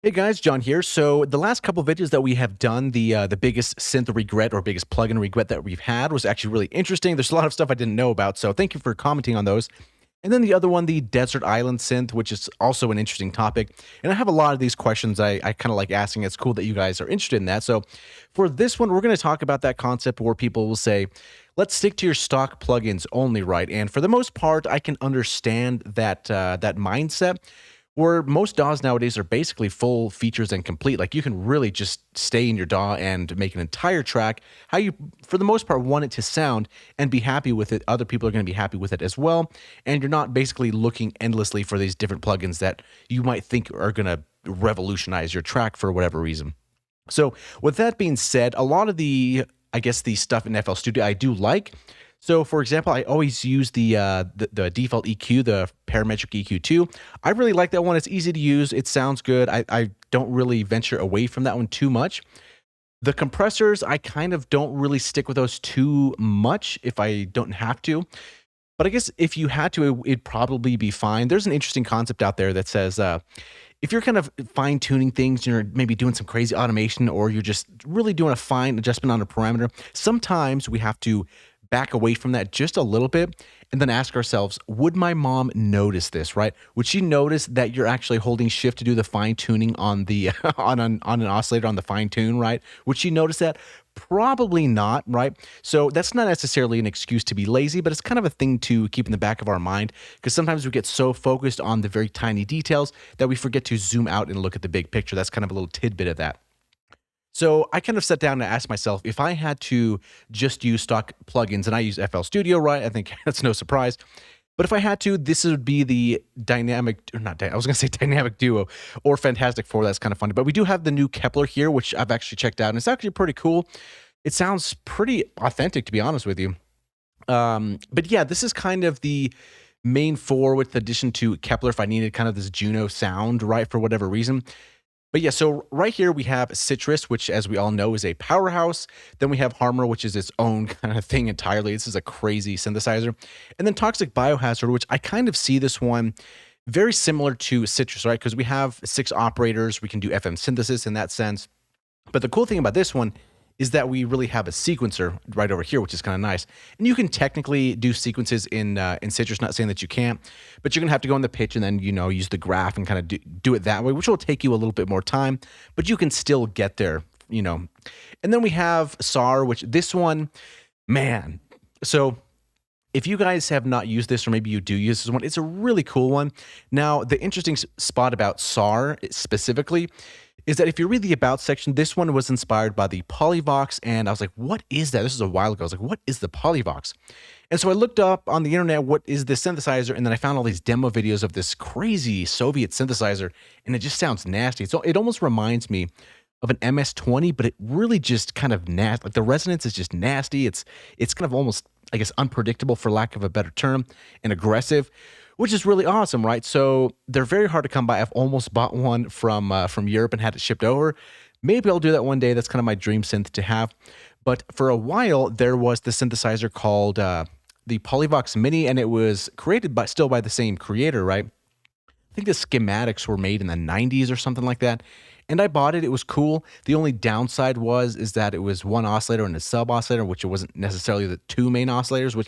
Hey guys, John here. So the last couple videos that we have done, the biggest synth regret or biggest plugin regret that we've had was actually really interesting. There's a lot of stuff I didn't know about, so thank you for commenting on those. And then the other one, the desert island synth, which is also an interesting topic. And I have a lot of these questions I kind of like asking. It's cool that you guys are interested in that. So for this one, we're going to talk about that concept where people will say, let's stick to your stock plugins only, right? And for the most part, I can understand that mindset where most DAWs nowadays are basically full features and complete. Like you can really just stay in your DAW and make an entire track how you, for the most part, want it to sound and be happy with it. Other people are going to be happy with it as well. And you're not basically looking endlessly for these different plugins that you might think are going to revolutionize your track for whatever reason. So with that being said, a lot of I guess the stuff in FL Studio I do like. So for example, I always use the default EQ, the parametric EQ2. I really like that one. It's easy to use. It sounds good. I don't really venture away from that one too much. The compressors, I kind of don't really stick with those too much if I don't have to. But I guess if you had to, it'd probably be fine. There's an interesting concept out there that says if you're kind of fine tuning things, you're maybe doing some crazy automation, or you're just really doing a fine adjustment on a parameter, sometimes we have to back away from that just a little bit and then ask ourselves, would my mom notice this, right? Would she notice that you're actually holding shift to do the fine tuning on the on an oscillator on the fine tune, right? Would she notice that? Probably not, right? So that's not necessarily an excuse to be lazy, but it's kind of a thing to keep in the back of our mind, because sometimes we get so focused on the very tiny details that we forget to zoom out and look at the big picture. That's kind of a little tidbit of that. So I kind of sat down and asked myself, if I had to just use stock plugins, and I use FL Studio, right? I think that's no surprise. But if I had to, this would be the dynamic, or not, I was going to say dynamic duo or Fantastic Four. That's kind of funny. But we do have the new Kepler here, which I've actually checked out, and it's actually pretty cool. It sounds pretty authentic, to be honest with you. But yeah, this is kind of the main four with addition to Kepler if I needed kind of this Juno sound, right, for whatever reason. But yeah, so right here we have Citrus, which as we all know is a powerhouse. Then we have Haror, which is its own kind of thing entirely. This is a crazy synthesizer. And then Toxic Biohazard, which I kind of see this one very similar to Citrus, right? Because we have 6 operators. We can do FM synthesis in that sense. But the cool thing about this one is that we really have a sequencer right over here, which is kind of nice. And you can technically do sequences in Citrus, not saying that you can't, but you're gonna have to go in the pitch and then, use the graph and kind of do it that way, which will take you a little bit more time, but you can still get there, And then we have SAR, which this one, man. So if you guys have not used this, or maybe you do use this one, it's a really cool one. Now, the interesting spot about SAR specifically is that if you read the About section, this one was inspired by the Polyvox, and I was like, what is that? This is a while ago. I was like, what is the Polyvox? And so I looked up on the internet, what is this synthesizer? And then I found all these demo videos of this crazy Soviet synthesizer, and it just sounds nasty. So it almost reminds me of an MS-20, but it really just kind of nasty. Like the resonance is just nasty. It's kind of almost, I guess, unpredictable, for lack of a better term, and aggressive, which is really awesome, right? So they're very hard to come by. I've almost bought one from Europe and had it shipped over. Maybe I'll do that one day. That's kind of my dream synth to have. But for a while, there was the synthesizer called the Polyvox Mini, and it was created still by the same creator, right? I think the schematics were made in the 90s or something like that. And I bought it. It was cool. The only downside is that it was one oscillator and a sub oscillator, which it wasn't necessarily the 2 main oscillators, which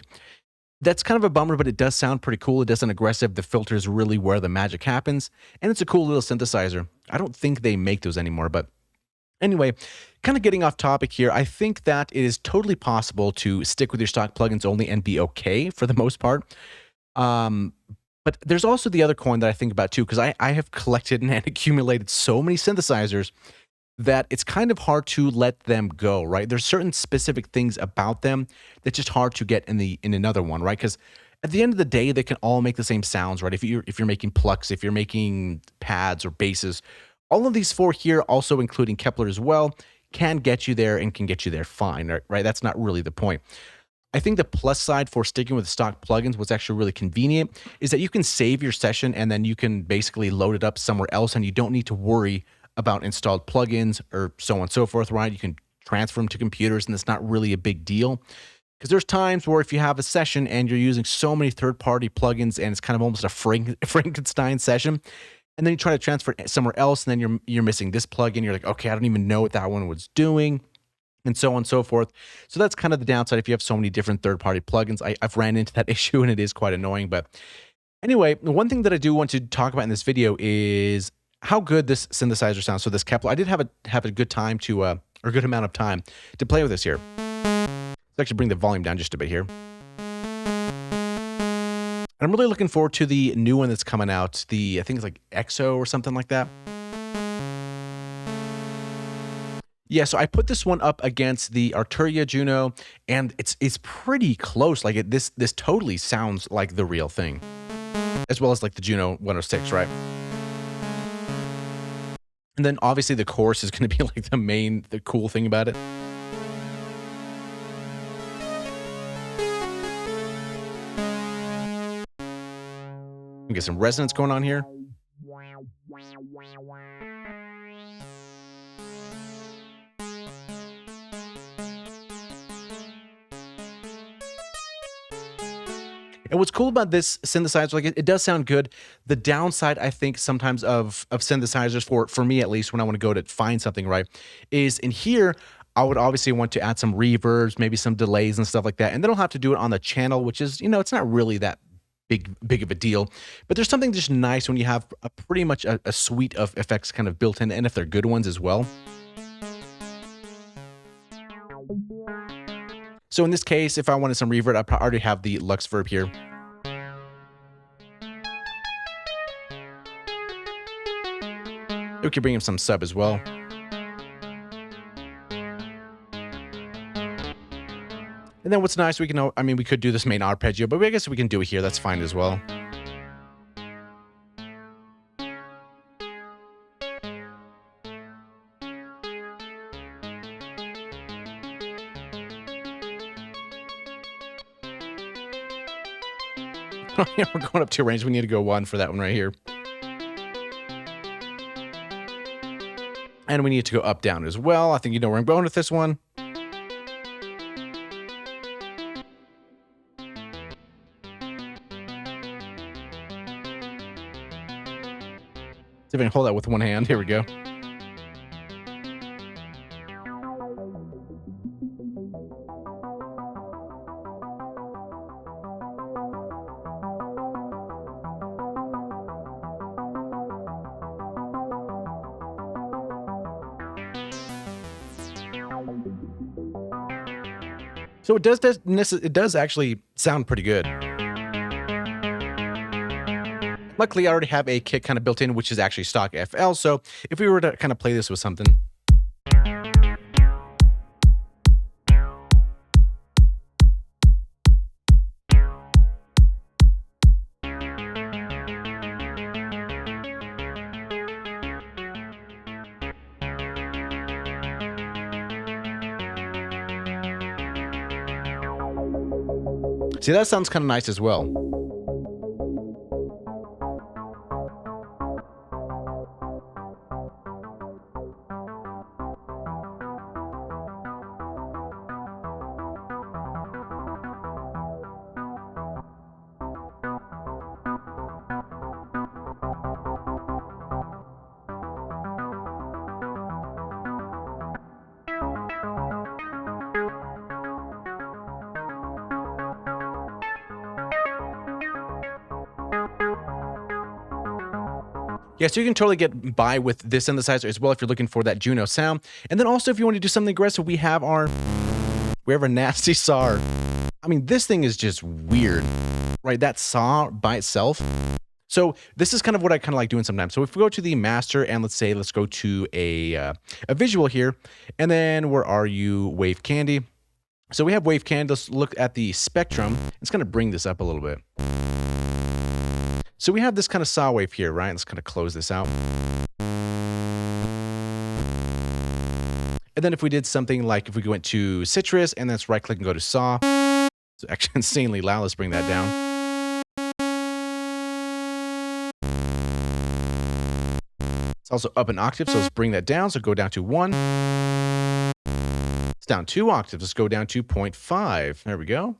that's kind of a bummer, but it does sound pretty cool. It does sound aggressive. The filter is really where the magic happens. And it's a cool little synthesizer. I don't think they make those anymore, but anyway, kind of getting off topic here, I think that it is totally possible to stick with your stock plugins only and be okay for the most part. But there's also the other coin that I think about too, because I have collected and accumulated so many synthesizers that it's kind of hard to let them go, right? There's certain specific things about them that's just hard to get in another one, right? Because at the end of the day, they can all make the same sounds, right? If you're making plucks, if you're making pads or basses, all of these 4 here, also including Kepler as well, can get you there and can get you there fine, right? That's not really the point. I think the plus side for sticking with stock plugins, what's actually really convenient, is that you can save your session and then you can basically load it up somewhere else, and you don't need to worry about installed plugins or so on and so forth, right? You can transfer them to computers, and it's not really a big deal. Because there's times where if you have a session and you're using so many third-party plugins and it's kind of almost a Frankenstein session, and then you try to transfer it somewhere else, and then you're missing this plugin. You're like, okay, I don't even know what that one was doing, and so on and so forth. So that's kind of the downside if you have so many different third-party plugins. I've ran into that issue, and it is quite annoying. But anyway, one thing that I do want to talk about in this video is how good this synthesizer sounds. So this Kepler, I did have a good time to, or a good amount of time to play with this here. Let's actually bring the volume down just a bit here. I'm really looking forward to the new one that's coming out. I think it's like EXO or something like that. Yeah, so I put this one up against the Arturia Juno, and it's pretty close. Like this totally sounds like the real thing, as well as like the Juno 106, right? And then obviously the chorus is going to be like the cool thing about it. We get some resonance going on here. And what's cool about this synthesizer, like it does sound good. The downside, I think, sometimes of synthesizers, for me at least, when I want to go to find something, right, is in here, I would obviously want to add some reverbs, maybe some delays and stuff like that. And then I'll have to do it on the channel, which is, it's not really that big of a deal. But there's something just nice when you have pretty much a suite of effects kind of built in, and if they're good ones as well. So in this case, if I wanted some reverb, I already have the Lux Verb here. We could bring him some sub as well. And then what's nice, we could do this main arpeggio, but I guess we can do it here. That's fine as well. We're going up 2 range. We need to go 1 for that one right here. And we need to go up, down as well. I think you know where I'm going with this one. See if I can hold that with one hand. Here we go. So it does actually sound pretty good. Luckily, I already have a kit kind of built in, which is actually stock FL. So if we were to kind of play this with something. See, that sounds kind of nice as well. Yeah, so you can totally get by with this synthesizer as well if you're looking for that Juno sound. And then also if you want to do something aggressive, we have a nasty saw. I mean, this thing is just weird, right? That saw by itself. So this is kind of what I kind of like doing sometimes. So if we go to the master and let's go to a visual here, and then where are you, Wave Candy? So we have Wave Candy. Let's look at the spectrum. It's going to bring this up a little bit. So we have this kind of saw wave here, right? Let's kind of close this out. And then if we did something like if we went to Citrus and let's right click and go to saw. It's actually insanely loud. Let's bring that down. It's also up an octave, so let's bring that down. So go down to 1. It's down 2 octaves. Let's go down to 0.5. There we go.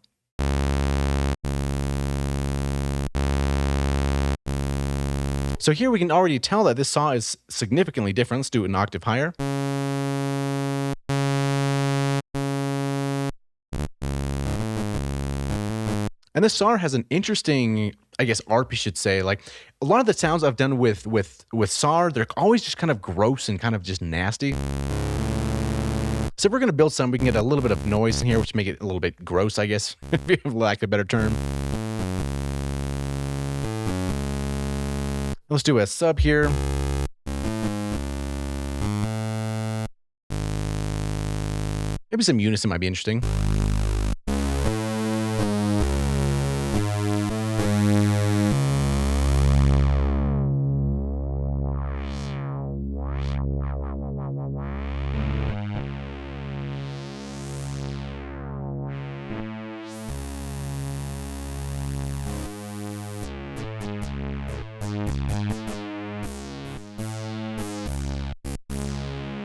So here we can already tell that this saw is significantly different. Let's do it an octave higher. And this saw has an interesting, I guess, ARP, you should say. Like, a lot of the sounds I've done with saw, they're always just kind of gross and kind of just nasty. So if we're going to build some, we can get a little bit of noise in here, which make it a little bit gross, I guess, if you lack a better term. Let's do a sub here. Maybe some unison might be interesting.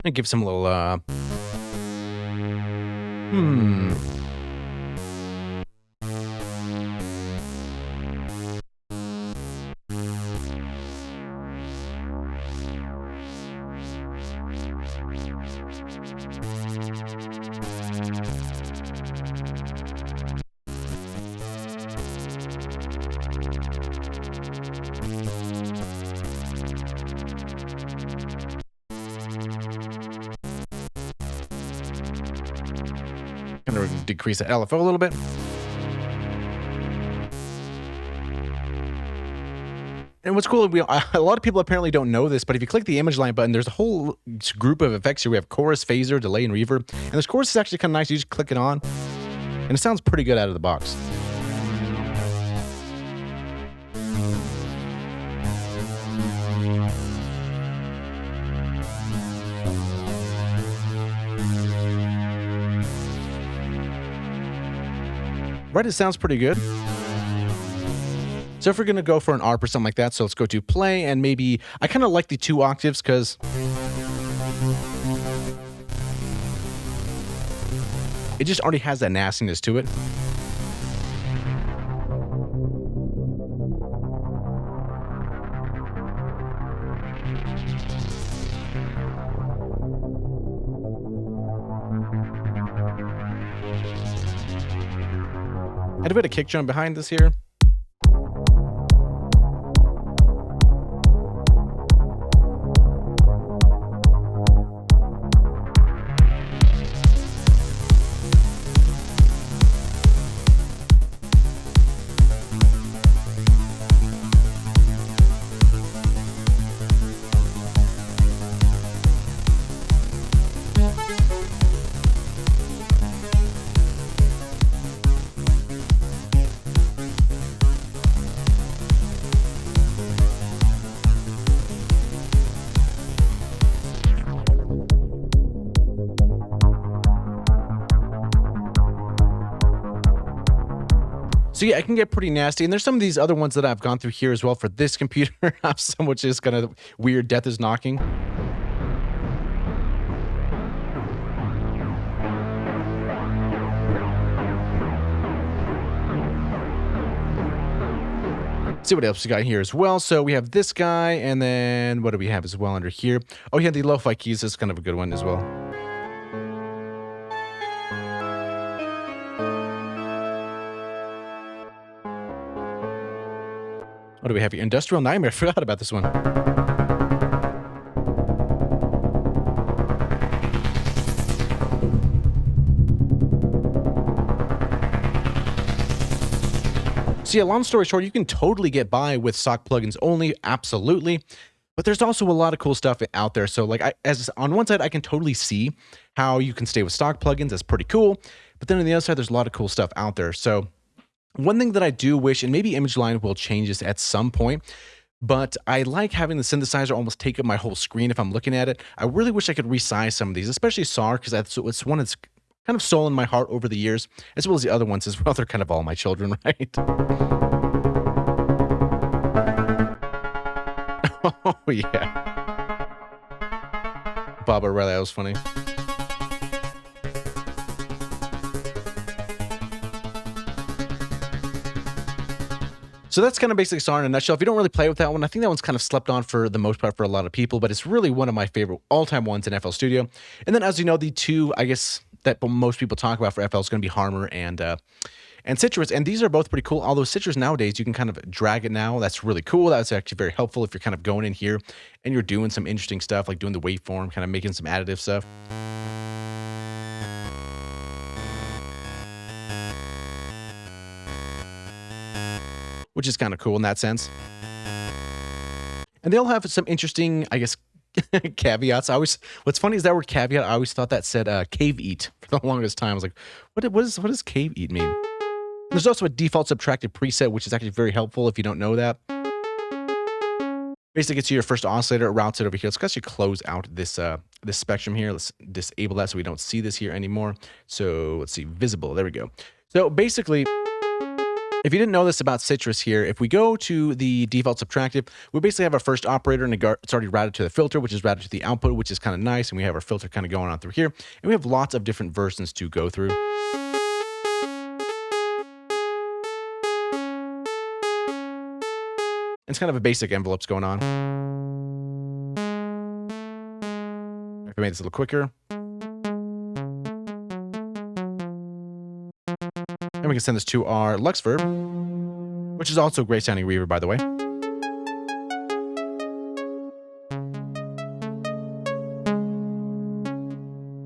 And give some little, kind of decrease the LFO a little bit. And what's cool, a lot of people apparently don't know this, but if you click the image line button, there's a whole group of effects here. We have chorus, phaser, delay, and reverb. And this chorus is actually kind of nice. You just click it on, and it sounds pretty good out of the box. Right, it sounds pretty good. So if we're going to go for an ARP or something like that, so let's go to play, and maybe, I kind of like the 2 octaves because it just already has that nastiness to it. Add a bit of kick drum behind this here. So yeah, it can get pretty nasty. And there's some of these other ones that I've gone through here as well for this computer. I have some which is kind of weird. Death is Knocking. See what else we got here as well. So we have this guy, and then what do we have as well under here? Oh yeah, the lo-fi keys is kind of a good one as well. What do we have here? Industrial Nightmare. I forgot about this one. So yeah, long story short, you can totally get by with stock plugins only, absolutely. But there's also a lot of cool stuff out there. So like, as on one side, I can totally see how you can stay with stock plugins. That's pretty cool. But then on the other side, there's a lot of cool stuff out there. So one thing that I do wish, and maybe ImageLine will change this at some point, but I like having the synthesizer almost take up my whole screen if I'm looking at it. I really wish I could resize some of these, especially SAR, because it's one that's kind of stolen my heart over the years, as well as the other ones as well. They're kind of all my children, right? Oh, yeah. Bob O'Reilly, that was funny. So that's kind of basically Star in a nutshell. If you don't really play with that one, I think that one's kind of slept on for the most part for a lot of people, but it's really one of my favorite all-time ones in FL Studio. And then, as you know, the two, I guess, that most people talk about for FL is going to be Haror and Citrus, and these are both pretty cool. Although Citrus nowadays, you can kind of drag it now. That's really cool. That's actually very helpful if you're kind of going in here and you're doing some interesting stuff, like doing the waveform, kind of making some additive stuff. Which is kind of cool in that sense. And they all have some interesting, I guess, caveats. What's funny is that word caveat, I always thought that said cave eat for the longest time. I was like, what does cave eat mean? There's also a default subtractive preset, which is actually very helpful if you don't know that. Basically, gets you your first oscillator, it routes it over here. Let's actually close out this this spectrum here. Let's disable that so we don't see this here anymore. So let's see, visible, there we go. So basically, if you didn't know this about Citrus here, if we go to the default subtractive, we basically have our first operator, and it's already routed to the filter, which is routed to the output, which is kind of nice, and we have our filter kind of going on through here, and we have lots of different versions to go through. It's kind of a basic envelopes going on. If I made this a little quicker. And we can send this to our Luxverb, which is also a great sounding reverb, by the way.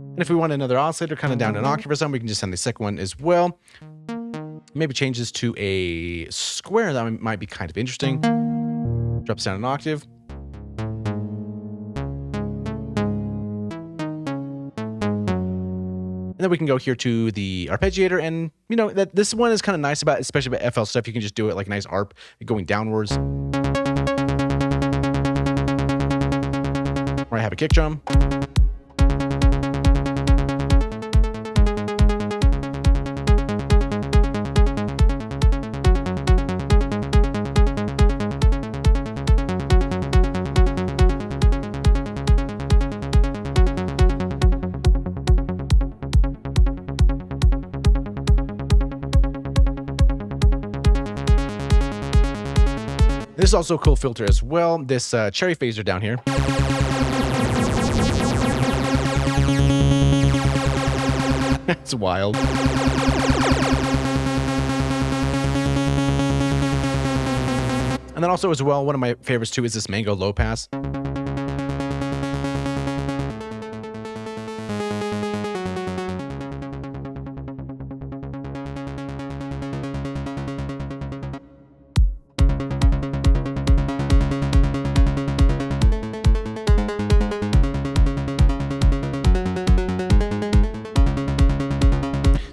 And if we want another oscillator kind of down an octave or something, we can just send the second one as well. Maybe change this to a square. That might be kind of interesting. Drops down an octave. And then we can go here to the arpeggiator, and you know that this one is kind of nice about, especially about FL stuff. You can just do it like a nice arp going downwards. Or I have a kick drum. This is also a cool filter as well. This cherry phaser down here. It's wild. And then also as well, one of my favorites too is this mango low pass.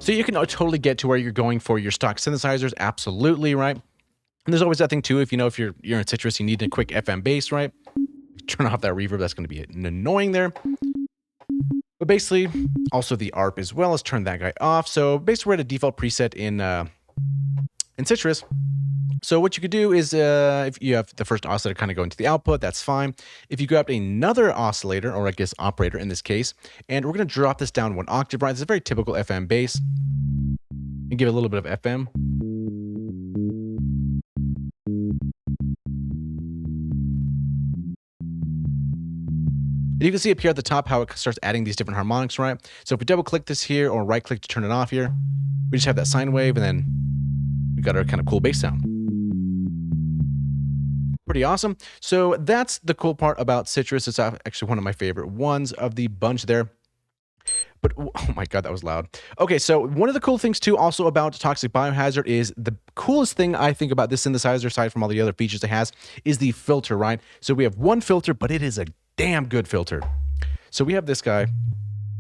So you can totally get to where you're going for your stock synthesizers, absolutely, right? And there's always that thing too, if you're in Citrus, you need a quick FM bass, right? Turn off that reverb, that's going to be annoying there. But basically, also the ARP as well, let's turn that guy off. So basically we're at a default preset in Citrus. So what you could do is, if you have the first oscillator kind of going to the output, that's fine. If you grab another oscillator, or I guess operator in this case, and we're going to drop this down one octave, right? This is a very typical FM bass. And give it a little bit of FM. And you can see up here at the top how it starts adding these different harmonics, right? So if we double click this here, or right click to turn it off here, we just have that sine wave, and then we got our kind of cool bass sound. Pretty awesome. So that's the cool part about Citrus. It's actually one of my favorite ones of the bunch there. But oh my God, that was loud. Okay, so one of the cool things too also about Toxic Biohazard is the coolest thing I think about this synthesizer, aside from all the other features it has, is the filter, right? So we have one filter, but it is a damn good filter. So we have this guy.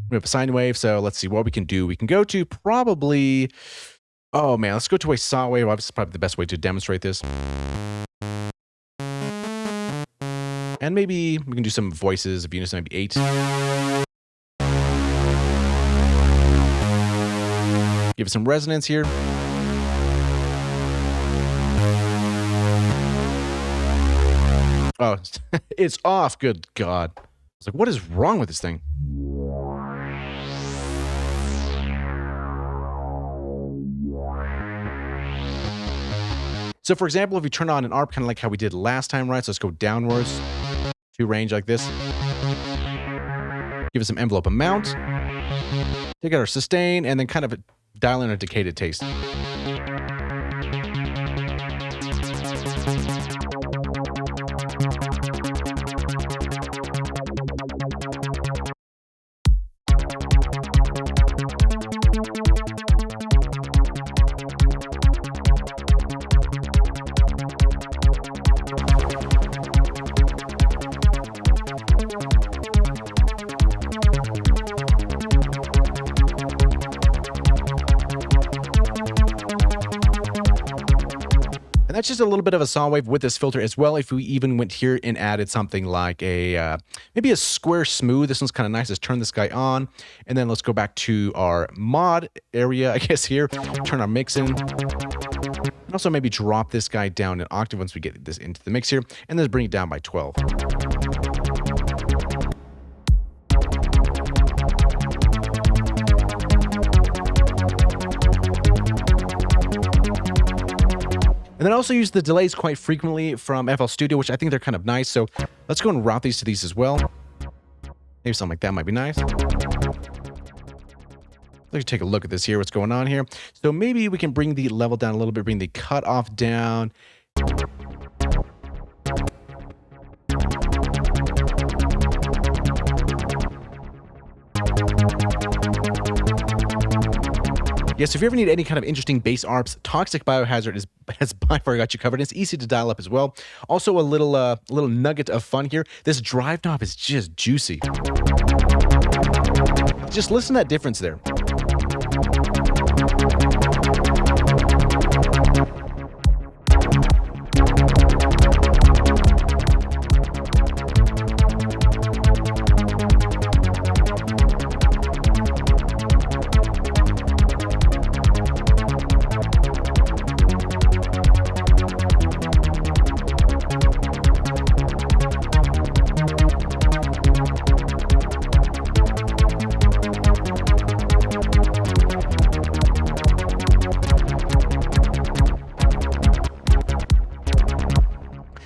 We have a sine wave. So let's see what we can do. We can go to probably, oh man, let's go to a saw wave. Obviously, probably the best way to demonstrate this. And maybe we can do some voices of unison, maybe 8. Give it some resonance here. Oh, it's off. Good God. I was like, what is wrong with this thing? So for example, if you turn on an ARP, kind of like how we did last time, right? So let's go downwards to range like this. Give it some envelope amount. Take out our sustain, and then kind of dial in a decayed taste. And that's just a little bit of a saw wave with this filter as well. If we even went here and added something like a, maybe a square smooth, this one's kind of nice. Let's turn this guy on. And then let's go back to our mod area, I guess here, turn our mix in. And also maybe drop this guy down an octave once we get this into the mix here. And then bring it down by 12. And then I also use the delays quite frequently from FL Studio, which I think they're kind of nice. So let's go and route these to these as well. Maybe something like that might be nice. Let's take a look at this here, what's going on here. So maybe we can bring the level down a little bit, bring the cutoff down. Yeah, so if you ever need any kind of interesting bass ARPs, Toxic Biohazard has by far got you covered. It's easy to dial up as well. Also, a little nugget of fun here. This drive knob is just juicy. Just listen to that difference there.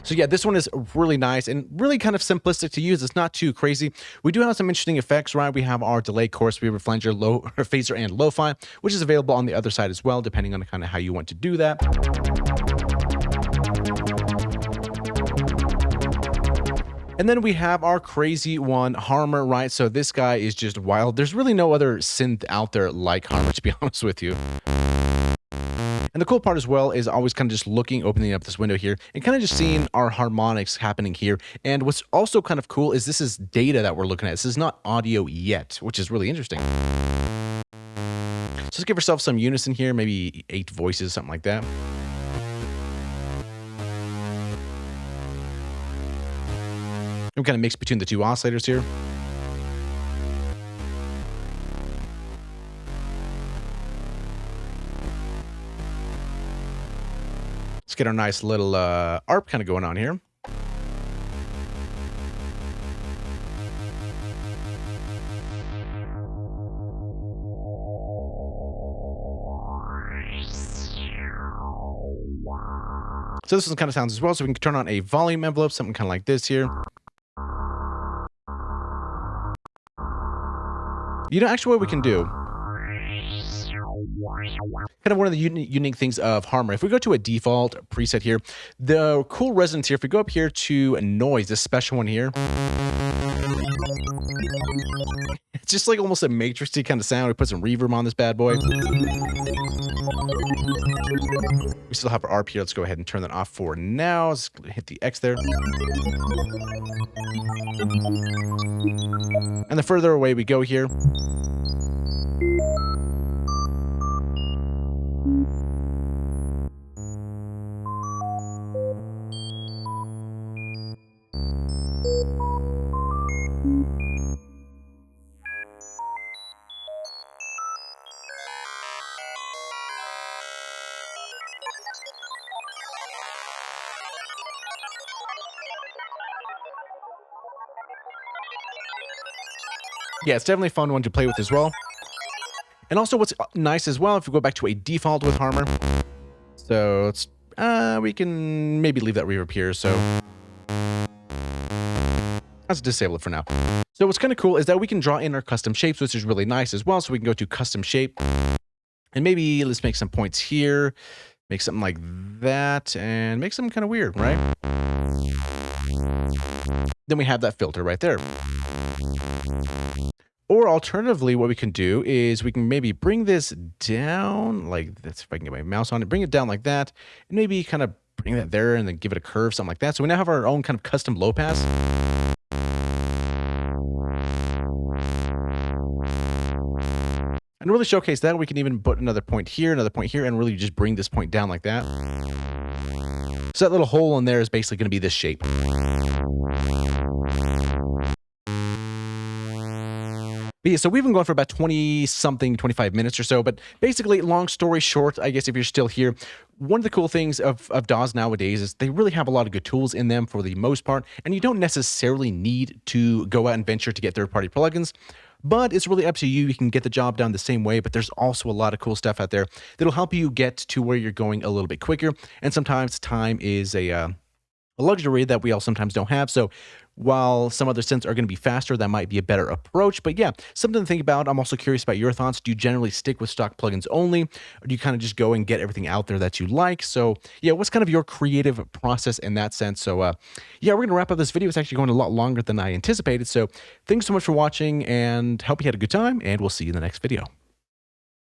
So yeah, this one is really nice and really kind of simplistic to use. It's not too crazy. We do have some interesting effects, right? We have our delay, chorus, reverb, flanger, phaser, and lo-fi, which is available on the other side as well, depending on kind of how you want to do that. And then we have our crazy one, Haror, right? So this guy is just wild. There's really no other synth out there like Haror, to be honest with you. And the cool part as well is always kind of just opening up this window here and kind of just seeing our harmonics happening here. And what's also kind of cool is this is data that we're looking at. This is not audio yet, which is really interesting. So let's give ourselves some unison here, maybe 8 voices, something like that. We kind of mix between the two oscillators here. Let's get our nice little ARP kind of going on here. So this one kind of sounds as well. So we can turn on a volume envelope, something kind of like this here. You know, actually what we can do, kind of one of the unique things of Haror. If we go to a default preset here, the cool resonance here, if we go up here to noise, this special one here, it's just like almost a matrixy kind of sound. We put some reverb on this bad boy. We still have our ARP here. Let's go ahead and turn that off for now. Let's hit the X there. And the further away we go here, yeah, it's definitely a fun one to play with as well. And also what's nice as well, if we go back to a default with Haror, so let's We can maybe leave that reverb here, so let's disable it for now. So what's kind of cool is that we can draw in our custom shapes, which is really nice as well. So we can go to custom shape, and maybe let's make some points here, make something like that, and make something kind of weird, right? Then we have that filter right there. Or alternatively, what we can do is we can maybe bring this down like this. If I can get my mouse on it, bring it down like that, and maybe kind of bring that there and then give it a curve, something like that. So we now have our own kind of custom low pass. And really showcase that, we can even put another point here, and really just bring this point down like that. So that little hole in there is basically going to be this shape. But yeah, so we've been going for about 25 minutes or so. But basically, long story short, I guess if you're still here, one of the cool things of DAWs nowadays is they really have a lot of good tools in them for the most part. And you don't necessarily need to go out and venture to get third-party plugins. But it's really up to you. You can get the job done the same way, but there's also a lot of cool stuff out there that'll help you get to where you're going a little bit quicker. And sometimes time is a luxury that we all sometimes don't have. So while some other synths are going to be faster, that might be a better approach. But yeah, something to think about. I'm also curious about your thoughts. Do you generally stick with stock plugins only, or do you kind of just go and get everything out there that you like? So yeah, what's kind of your creative process in that sense? So yeah, we're going to wrap up this video. It's actually going a lot longer than I anticipated. So thanks so much for watching, and hope you had a good time, and we'll see you in the next video.